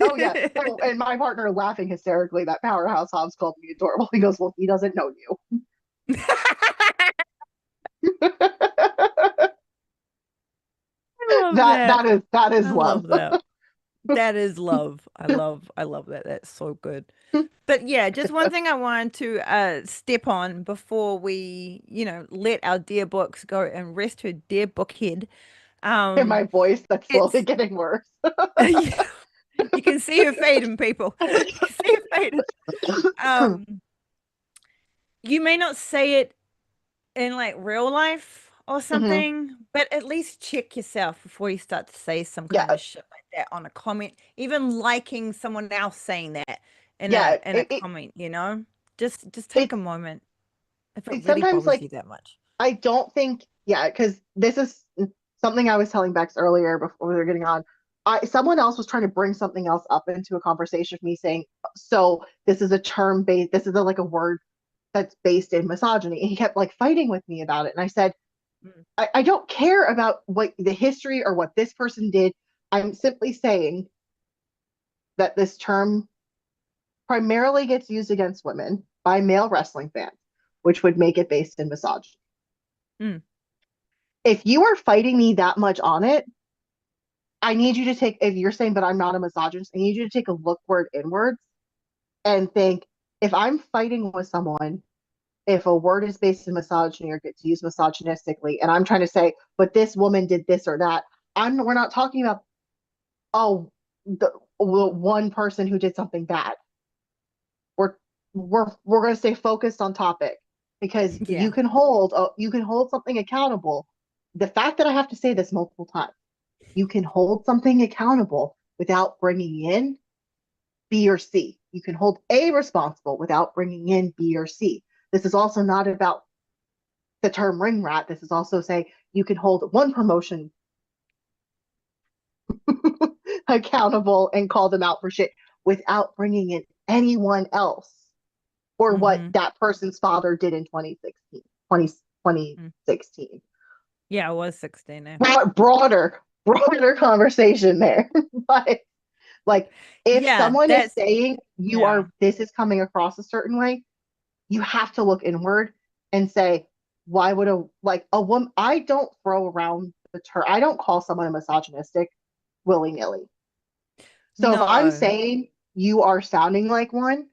Oh yeah. Oh, and my partner laughing hysterically that Powerhouse Hobbs called me adorable. He goes, "Well, he doesn't know you." I love that. That is I love. love that. That is love. I love that. That's so good. But yeah, just one thing I wanted to step on before we, let our dear books go and rest her dear book head. In my voice that's slowly It's getting worse. you can see her fading, people. You can see her fading. Um, you may not say it in like real life or Hmm. something, but at least check yourself before you start to say some kind Yeah, of shit like that on a comment, even liking someone else saying that in yeah. a comment. Just take It a moment if it it really sometimes bothers like you that much. I don't think, yeah, because this is something I was telling Bex earlier before we were getting on. Someone else was trying to bring something else up into a conversation with me saying, so this is a term based, this is like a word that's based in misogyny. And he kept like fighting with me about it. And I said, Mm. I don't care about what the history or what this person did. I'm simply saying that this term primarily gets used against women by male wrestling fans, which would make it based in misogyny. Mm. If you are fighting me that much on it, I need you to take, if you're saying, but I'm not a misogynist, I need you to take a look word inwards and think, if I'm fighting with someone, if a word is based in misogyny or gets used misogynistically, and I'm trying to say, but this woman did this or that, we're not talking about, oh, the one person who did something bad. We're we're going to stay focused on topic because Yeah. you can hold something accountable. The fact that I have to say this multiple times, you can hold something accountable without bringing in B or C. You can hold A responsible without bringing in B or C. This is also not about the term ring rat. This is also saying you can hold one promotion accountable and call them out for shit without bringing in anyone else or what Mm-hmm. that person's father did in 2016. Yeah, I was 16 now. Broader conversation there. But like if Yeah, someone is that's saying yeah. this is coming across a certain way, you have to look inward and say, why would a woman, I don't throw around the term, I don't call someone a misogynistic willy-nilly. So if I'm No. saying you are sounding like one,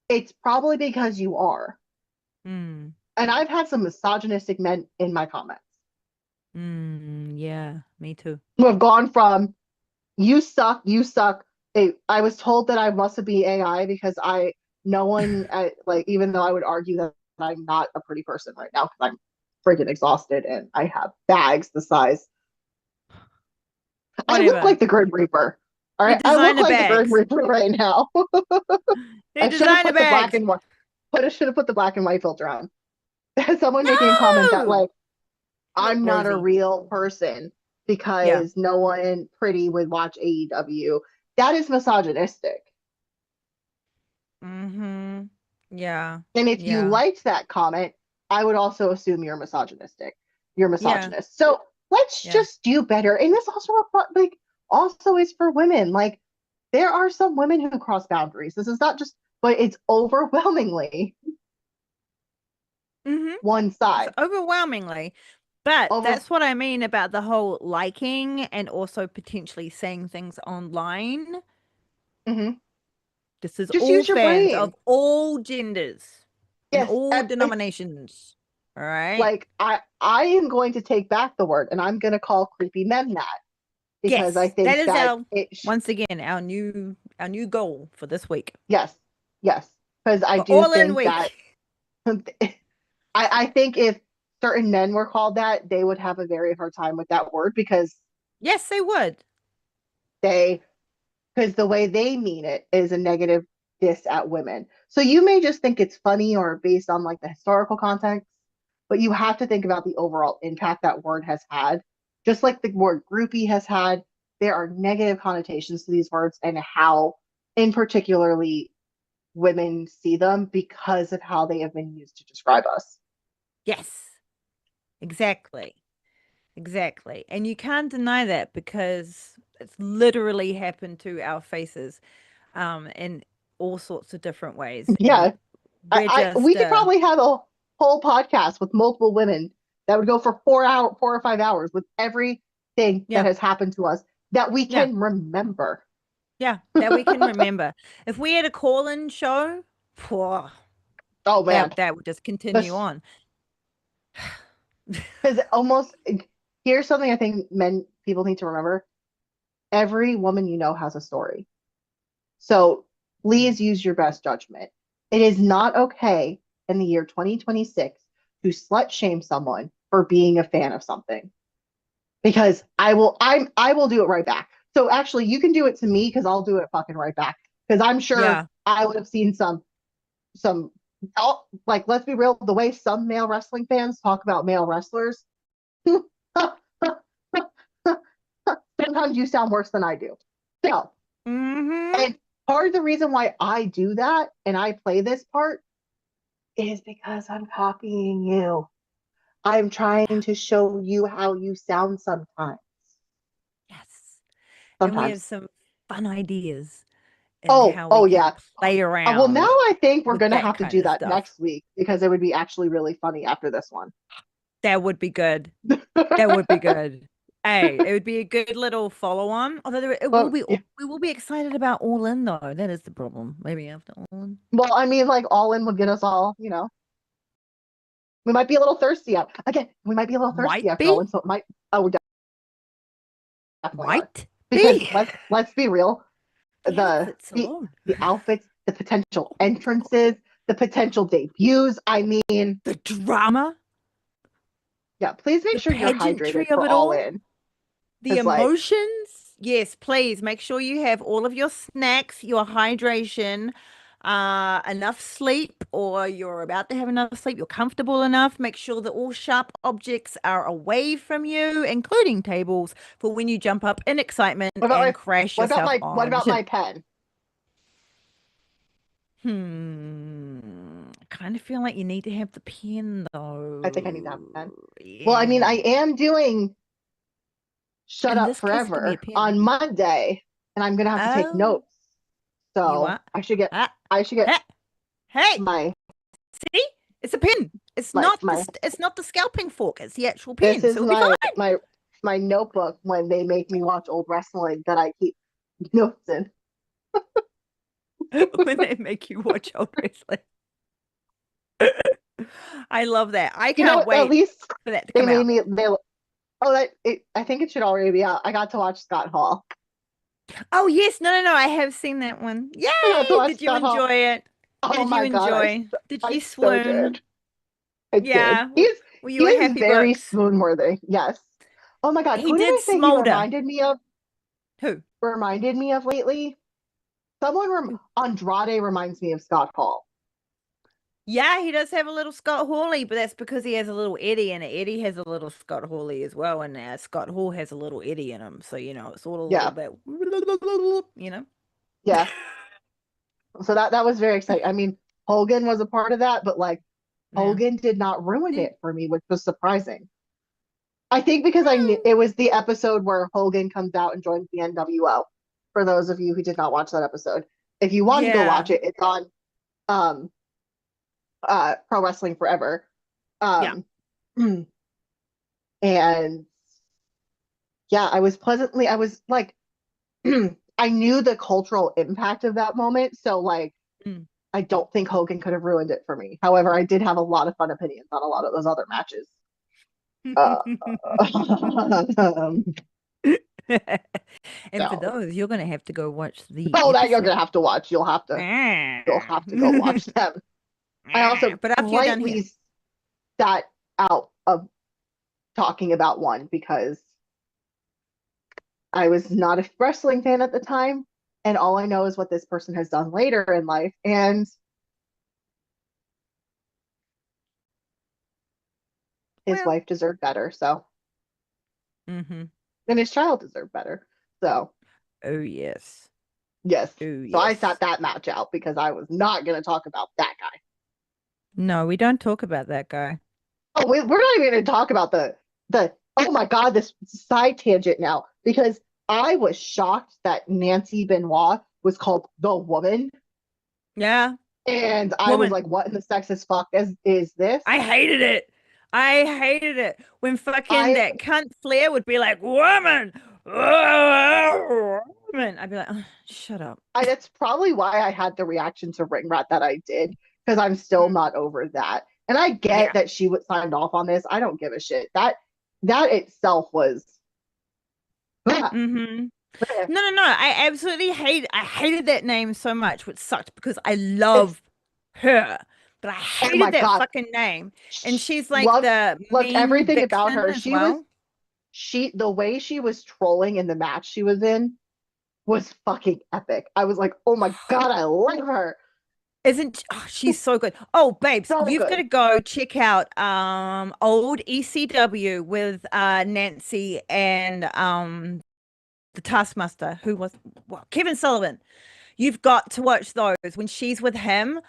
it's probably because you are. Mm. And I've had some misogynistic men in my comments Yeah, me too. who have gone from you suck, you suck. I was told that I must be AI because no one, like, even though I would argue that I'm not a pretty person right now because I'm freaking exhausted and I have bags the size. I look Whatever. like the Grim Reaper. All You right. I look designer like the Grim bags. Reaper right now. You I should have designer put the black bags. and white, should have put the black and white filter on. Someone making a comment that, No. like, Look I'm not a rosy. real person Yeah. because no one pretty would watch AEW. That is misogynistic. Mm-hmm. Yeah. And if you Yeah. liked that comment, I would also assume you're misogynistic. You're Yeah. misogynist. So let's Yeah. just do better. And this also like also is for women. Like there are some women who cross boundaries. This is not just, but it's overwhelmingly Mm-hmm. one It's side. overwhelmingly. But Over. that's what I mean about the whole liking and also potentially saying things online. Mhm. This is Just all use your fans brain. of all genders and Yes, all denominations. All right. like I am going to take back the word and I'm going to call creepy men that because I Yes, that think is that our it once again our new goal for this week. yes, yes, because I For do all in think that week. I think if certain men were called that, they would have a very hard time with that word because Yes, they would. they because the way they mean it is a negative diss at women. So you may just think it's funny or based on like the historical context, but you have to think about the overall impact that word has had. Just like the word groupie has had, there are negative connotations to these words and how, in particularly, women see them because of how they have been used to describe us. Yes, exactly. Exactly. And you can't deny that because it's literally happened to our faces in all sorts of different ways. And Yeah, we're we just could probably have a whole podcast with multiple women that would go for 4 or 5 hours with everything that yeah, has happened to us that we yeah, can remember. yeah, that we can remember. If we had a call-in show, phew, Oh man, that would just continue this on. because almost here's something I think men people need to remember. Every woman you know has a story. So please use your best judgment. It is not okay in the year 2026 to slut shame someone for being a fan of something because I will do it right back. So actually you can do it to me because I'll do it fucking right back because I'm sure Yeah. I would have seen some like let's be real, the way some male wrestling fans talk about male wrestlers. Sometimes you sound worse than I do. So, Mm-hmm. and part of the reason why I do that and I play this part is because I'm copying you. I'm trying Yeah. to show you how you sound sometimes. Yes. And we have Sometimes. some fun ideas and Oh, how we oh can yeah. play Well, now around I think we're with gonna that have to kind do of that stuff. next week because it would be actually really funny after this one. That would be good. That would be good. Hey, it would be a good little follow on. Although it will Well, be, yeah. we will be excited about All In though. That is the problem. Maybe after All In. Well, I mean, like all in would get us all, you know. We might be a little thirsty out again. We might be a little thirsty Might after be, all in, so it might. Oh, we definitely are might because be. let's be real. The The outfits the alone, the outfits, the potential entrances, the potential debuts. I mean, the drama, yeah. Please make the sure you're pageantry hydrated of for it all all, in, the because like emotions. Yes, please make sure you have all of your snacks, your hydration, enough sleep, or you're about to have enough sleep. You're comfortable enough. Make sure that all sharp objects are away from you, including tables, for when you jump up in excitement what about and my crash yourself what about onto. my pen? I kind of feel like you need to have the pen I think I need to have though. a pen. Well, I mean, I Yeah. am doing Shut In Up this case, give me a Forever pen. on Monday, and I'm gonna have to take Oh, notes. you So what? I Ah, should get hey, hey, my see? It's a pin. my It's not the scalping fork. It's the actual this pin. So is it'll be my notebook when they make me watch old wrestling that I keep notes in. fine when they make you watch old wrestling. I love that. I You know, can't at wait least for that to they come made out. me they oh that I think it should already be out. I got to watch Scott Hall. Oh yes, no. I have seen that one. I got to Yay! watch Did you Scott Hall. enjoy it? Oh Did you my God, enjoy? Did I you so swoon? did. I did. Yeah. Were He you a is happy very books? swoon worthy. Yes. Oh my God, He who did did I say he smolder. Who? reminded me of lately? Who? Andrade reminds me of Scott Hall. Yeah, he does have a little Scott Hawley, but that's because he has a little Eddie, and Eddie has a little Scott Hawley as well, and Scott Hall has a little Eddie in him. So, it's all a little Yeah, bit, you know? yeah. So that was very exciting. I mean, Hogan was a part of that, but like Yeah. Hogan did not ruin See? it for me, which was surprising. I think because I knew Mm, it was the episode where Hogan comes out and joins the NWO. For those of you who did not watch that episode, if you want to go watch yeah. it, it's on um Pro Wrestling Forever. Yeah. Um and yeah, I was like I knew the cultural impact of that moment, so like Mm. I don't think Hogan could have ruined it for me. However, I did have a lot of fun opinions on a lot of those other matches. Uh, And for so, those, you're going to have to go watch the oh, that you're episode. gonna have to watch. You'll have to go watch them. I also But after you're done here. politely sat out of talking about one because I was not a wrestling fan at the time, and all I know is what this person has done later in life, and his Well, wife deserved better, so mm-hmm. and his child deserved better. So Oh yes. yes. Oh So I yes. sat that match out because I was not going to talk about that guy. No, we don't talk about that guy. Oh, we're not even going to talk about the. Oh my God, this side tangent now because I was shocked that Nancy Benoit was called the woman, Yeah, and I was woman. like, "What in the sexist fuck is this?" I hated it. I hated it when fucking I that cunt Flair would be like, woman, woman. I'd be like, "Ugh, shut up." that's probably why I had the reaction to Ring Rat that I did because I'm still Mm. not over that. And I get Yeah. that she would signed off on this. I don't give a shit. That itself was Mm-hmm. No. I hated that name so much, which sucked because I it's love her. But I oh hated my that God. fucking name. And she's like Loved the loved mean everything about vixen her. as well. She the way she was trolling in the match she was in was fucking epic. I was like, oh my God, I love her. She's so good. Oh, babes, So you've got good. to go check out old ECW with Nancy and the Taskmaster, who was Kevin Sullivan. You've got to watch those when she's with him.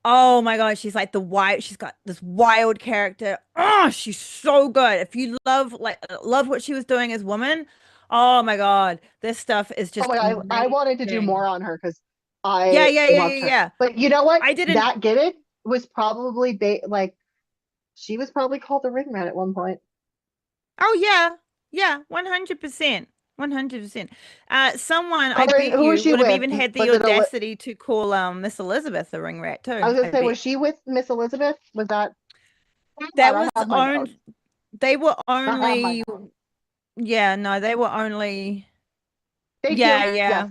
Oh my God, she's got this wild character. Oh, she's so good. If you love what she was doing as woman, oh my God, this stuff is Oh just my God, I wanted to do more amazing. on her because Yeah, I yeah, yeah, loved yeah, her. yeah. But you know what? I didn't. That gimmick was probably like she was probably called the ring rat at one point. Oh yeah. Yeah, 100%. 100%. Someone I Or bet who was you she would have with? even had the Was it a? audacity to call Miss Elizabeth the ring rat I too, was gonna I say, was bet. she with Miss Elizabeth? Was that? That I was have my on notes. they were I have my only notes. yeah, no, they were only Thank yeah, you. Yes. yeah.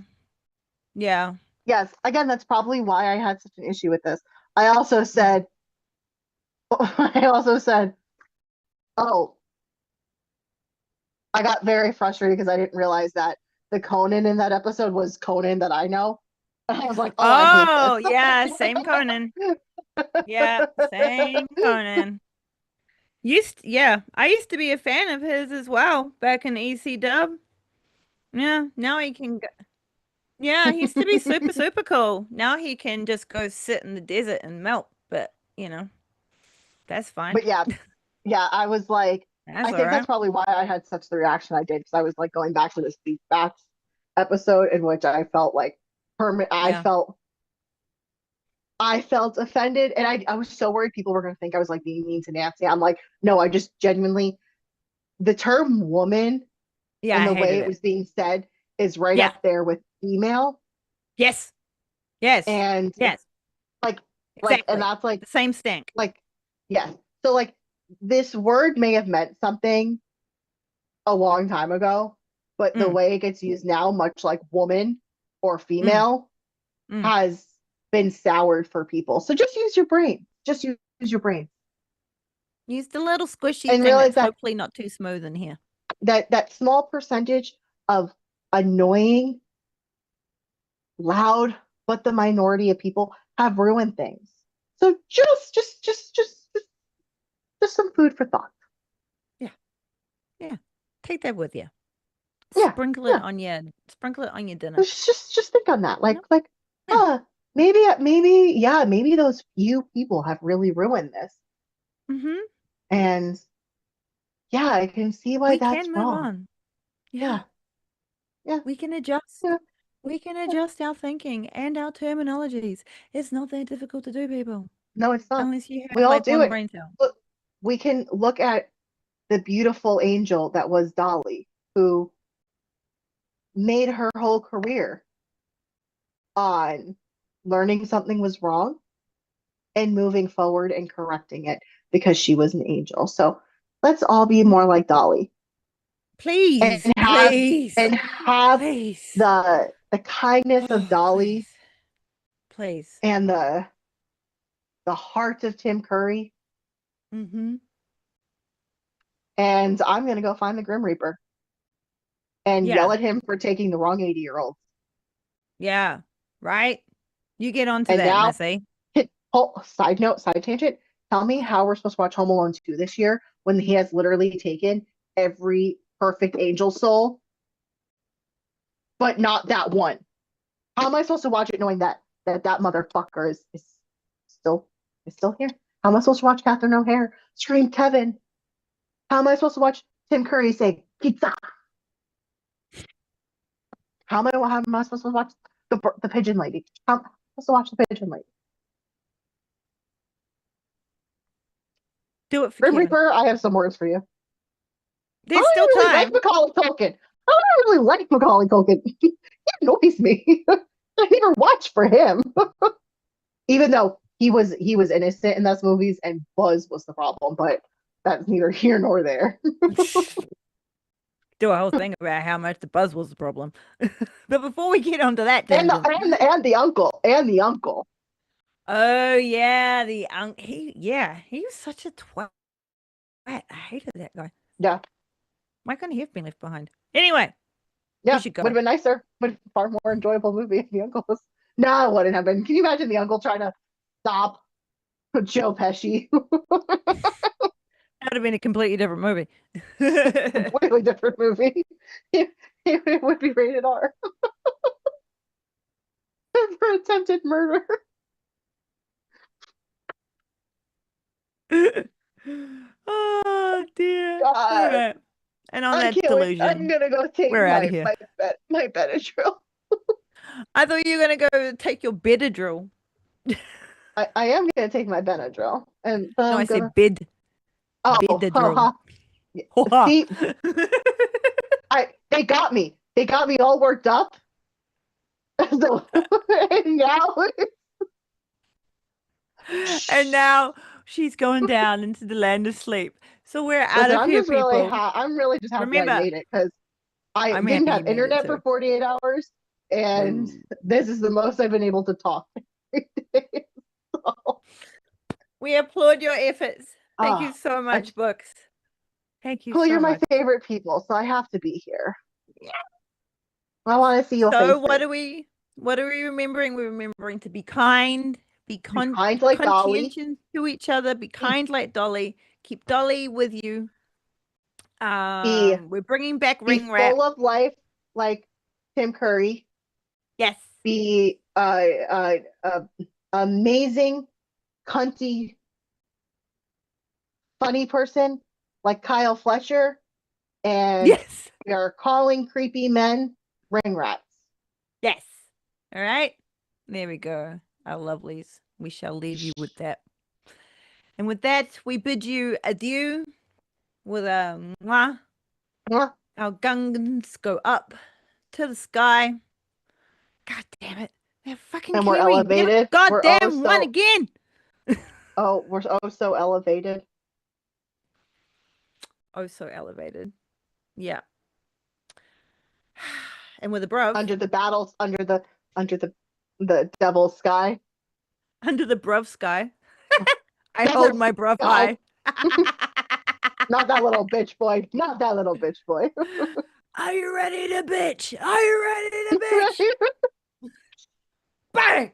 Yeah. Yes. Again, that's probably why I had such an issue with this. I also said, I also said, oh, I got very frustrated because I didn't realize that the Conan in that episode was Conan that I know. And I was like, oh, I hate this. Oh, yeah, same Conan. Yeah, same Conan. Yeah, I used to be a fan of his as well back in EC Dub. Yeah, now he can go. Yeah, he used to be super, super cool. Now he can just go sit in the desert and melt, but that's fine. But yeah, yeah, I was like, That's I all think that's right. probably why I had such the reaction I did because I was like going back to this Beef Bats episode in which I felt like Yeah. I felt offended and I was so worried people were going to think I was like being mean to Nancy. I'm like, no, I just genuinely the term woman Yeah, and I the way hated it it. was being said is right Yeah. up there with female Yes. Yes. and Yes. like and Exactly. that's The same stank. like yes. So like this word may have meant something a long time ago, but the Mm, way it gets used now, much like woman or mm, female, mm. has been soured for people. So just use your brain. Just use your brain Use the little squishy and thing realize that's that hopefully not too smooth in here. that small percentage of annoying, loud, but the minority of people have ruined things. So just some food for thought. Yeah. Yeah. Take that with you. Yeah, yeah. Sprinkle it on your dinner. Just think on that. You know? Yeah. Uh, maybe those few people have really ruined this. Mm-hmm. And yeah, I can see why We that's can move wrong. on. Yeah. Yeah, yeah, We can adjust. yeah, We can yeah. adjust our thinking and our terminologies. It's not that difficult to do, people. No, it's not. Unless you We have all like do one it. brain cell. Look, we can look at the beautiful angel that was Dolly, who made her whole career on learning something was wrong and moving forward and correcting it because she was an angel. So let's all be more like Dolly and Please, have please, and have please. the kindness of Oh, Dolly please, please. and the heart of Tim Curry Mm-hmm. and I'm gonna go find the Grim Reaper and Yeah. yell at him for taking the wrong 80-year-old. Yeah. Right? You get onto And that, now, Missy. side note, side tangent. Tell me how we're supposed to watch Home Alone 2 this year when he has literally taken every perfect angel soul, but not that one. How am I supposed to watch it knowing that motherfucker is still is still here? How am I supposed to watch Catherine O'Hara scream Kevin? How am I supposed to watch Tim Curry say pizza? How am I supposed to watch the pigeon lady? How am I supposed to watch the pigeon lady? Do it for Grim Kevin. Reaper, I have some words for you. I There's still don't really like time. Macaulay Culkin. I don't really like Macaulay Culkin. He annoys me. I never watched for him, even though he was innocent in those movies, and Buzz was the problem. But that's neither here nor there. Do a whole thing about how much the buzz was the problem. But before we get onto that and tangent, the uncle. oh yeah, he was such a twat. I hated that guy. Yeah, Why couldn't he have been left behind? Anyway, we yeah, should would go. have been nicer. Would have been far more enjoyable movie if the uncle was. No, it wouldn't have been. Can you imagine the uncle trying to stop Joe Pesci? That would have been a completely different movie. Completely different movie. It would be rated R for attempted murder. Oh dear. All God, right. And on I that can't wait. I'm delusion, gonna go take we're out of my here. my Benadryl. I thought you were gonna go take your Benadryl. I am gonna take my Benadryl, and then No, I I'm gonna. said bid. Oh, Benadryl. haha. Ho ha. See, they got me. They got me all worked up. So and now, And now she's going down into the land of sleep. So we're out listen, of here, people. I'm really just happy I Remember, made it because I I'm didn't happy you have made it internet for too. 48 hours, and No. this is the most I've been able to talk. So, We applaud your efforts. Thank you ah, so I much, just, books. Thank you well, you're so my much. favorite people, so I have to be here. I want to see your So faces. what are we remembering? We're remembering to be kind, be Be kind like Dolly. conscientious to each other, be Be kind like Dolly, keep Dolly with you. be We're bringing back be ring wrap. full of life like Tim Curry. Yes. Be amazing, cunty, funny person like Kyle Fletcher, and Yes. we are calling creepy men ring rats. Yes. All right. There we go. Our lovelies. We shall leave you with that. And with that, we bid you adieu with a mwah. Mwah. Our guns go up to the sky. God damn it. That fucking And we're Kiwi. Never elevated. goddamn won again. We're oh so elevated. Oh, so elevated. Yeah. And with a bruv, Under the battles, under the devil's sky. under the bruv sky, I hold Desert my bruv no, high. not that little bitch boy. Not that little bitch boy. Are you ready to bitch? Are you ready to bitch? Bang!